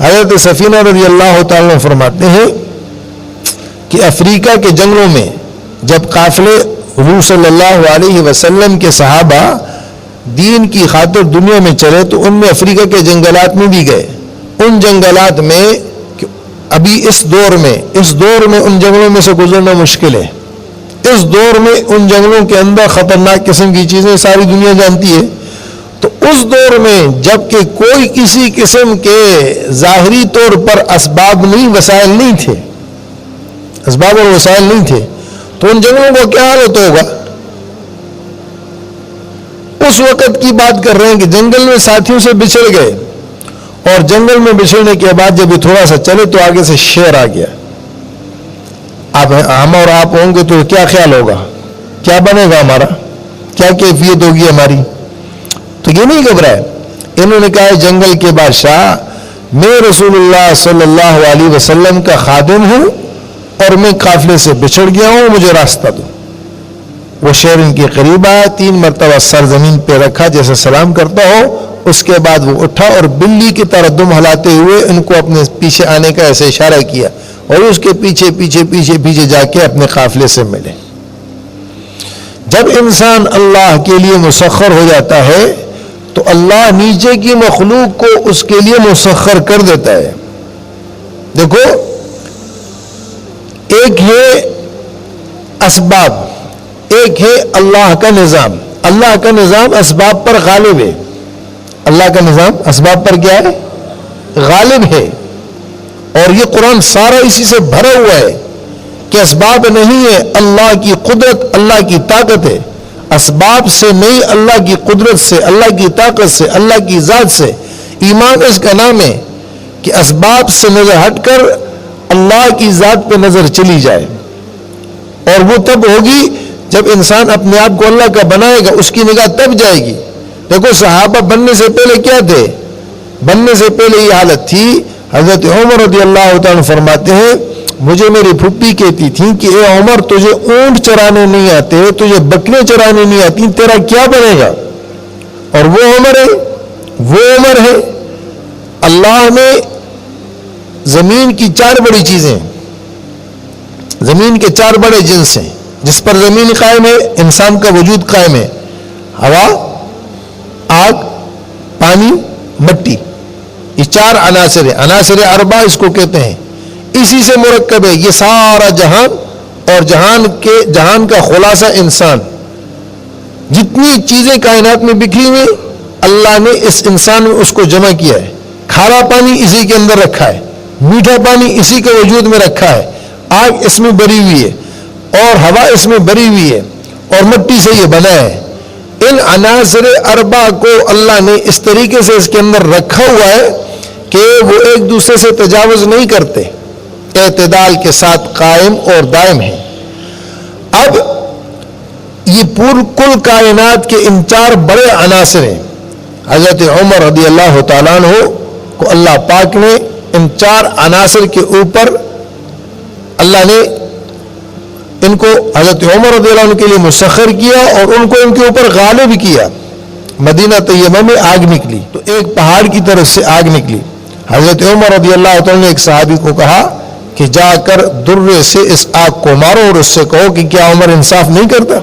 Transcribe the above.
حضرت سفینہ رضی اللہ تعالیٰ عنہ فرماتے ہیں کہ افریقہ کے جنگلوں میں جب قافلے حضور صلی اللہ علیہ وسلم کے صحابہ دین کی خاطر دنیا میں چلے تو ان میں افریقہ کے جنگلات میں بھی گئے. ان جنگلات میں ابھی اس دور میں ان جنگلوں میں سے گزرنا مشکل ہے. اس دور میں ان جنگلوں کے اندر خطرناک قسم کی چیزیں ساری دنیا جانتی ہے. تو اس دور میں جب کہ کوئی کسی قسم کے ظاہری طور پر اسباب نہیں، وسائل نہیں تھے، اسباب اور وسائل نہیں تھے، تو ان جنگلوں کا کیا حال ہوتا ہوگا؟ اس وقت کی بات کر رہے ہیں کہ جنگل میں ساتھیوں سے بچھڑ گئے اور جنگل میں بچھڑنے کے بعد جب یہ تھوڑا سا چلے تو آگے سے شیر آ گیا. اب ہم اور آپ ہوں گے تو کیا خیال ہوگا؟ کیا بنے گا ہمارا؟ کیا کیفیت ہوگی ہماری؟ تو یہ نہیں گھبرائے. انہوں نے کہا جنگل کے بادشاہ میں رسول اللہ صلی اللہ علیہ وسلم کا خادم ہوں اور میں قافلے سے بچھڑ گیا ہوں، مجھے راستہ دو. وہ شیر ان کے قریب آیا، 3 مرتبہ سر زمین پہ رکھا جیسے سلام کرتا ہو. اس کے بعد وہ اٹھا اور بلی کی طرح دم ہلاتے ہوئے ان کو اپنے پیچھے آنے کا ایسے اشارہ کیا اور اس کے پیچھے پیچھے پیچھے پیچھے جا کے اپنے قافلے سے ملے. جب انسان اللہ کے لیے مسخر ہو جاتا ہے تو اللہ نیچے کی مخلوق کو اس کے لیے مسخر کر دیتا ہے. دیکھو، ایک ہے اسباب، ایک ہے اللہ کا نظام. اللہ کا نظام اسباب پر غالب ہے. اللہ کا نظام اسباب پر کیا ہے؟ غالب ہے. اور یہ قرآن سارا اسی سے بھرا ہوا ہے کہ اسباب نہیں ہے، اللہ کی قدرت، اللہ کی طاقت ہے. اسباب سے نہیں، اللہ کی قدرت سے، اللہ کی طاقت سے، اللہ کی ذات سے. ایمان اس کا نام ہے کہ اسباب سے نظر ہٹ کر اللہ کی ذات پہ نظر چلی جائے. اور وہ تب ہوگی جب انسان اپنے آپ کو اللہ کا بنائے گا، اس کی نگاہ تب جائے گی. دیکھو، صحابہ بننے سے پہلے کیا تھے؟ بننے سے پہلے یہ حالت تھی. حضرت عمر رضی اللہ تعالیٰ فرماتے ہیں مجھے میری پھوپھی کہتی تھی کہ اے عمر، تجھے اونٹ چرانے نہیں آتے، تجھے بکریاں چرانے نہیں آتی، تیرا کیا بنے گا؟ اور وہ عمر ہے. اللہ نے زمین کی 4 بڑی چیزیں، زمین کے 4 بڑے جنس ہیں جس پر زمین قائم ہے، انسان کا وجود قائم ہے. ہوا، آگ، پانی، مٹی. یہ 4 عناصر ہیں. عناصر اربع اس کو کہتے ہیں. اسی سے مرکب ہے یہ سارا جہان، اور جہان کا خلاصہ انسان. جتنی چیزیں کائنات میں بکھری ہوئی اللہ نے اس انسان میں اس کو جمع کیا ہے. کھارا پانی اسی کے اندر رکھا ہے، میٹھا پانی اسی کے وجود میں رکھا ہے، آگ اس میں بری ہوئی ہے اور ہوا اس میں بری ہوئی ہے اور مٹی سے یہ بنا ہے. ان عناصر اربع کو اللہ نے اس طریقے سے اس کے اندر رکھا ہوا ہے کہ وہ ایک دوسرے سے تجاوز نہیں کرتے، اعتدال کے ساتھ قائم اور دائم ہیں. اب یہ کل کائنات کے ان 4 بڑے عناصر ہیں. حضرت عمر رضی اللہ تعالیٰ عنہ کو اللہ پاک نے ان 4 عناصر کے اوپر اللہ نے ان کو حضرت عمر رضی اللہ عنہ کے لیے مسخر کیا اور ان کو ان کے اوپر غالب کیا. مدینہ طیبہ میں آگ نکلی تو ایک پہاڑ کی طرف سے آگ نکلی. حضرت عمر رضی اللہ تعالیٰ نے ایک صحابی کو کہا کہ جا کر درے سے اس آگ کو مارو اور اس سے کہو کہ کیا عمر انصاف نہیں کرتا؟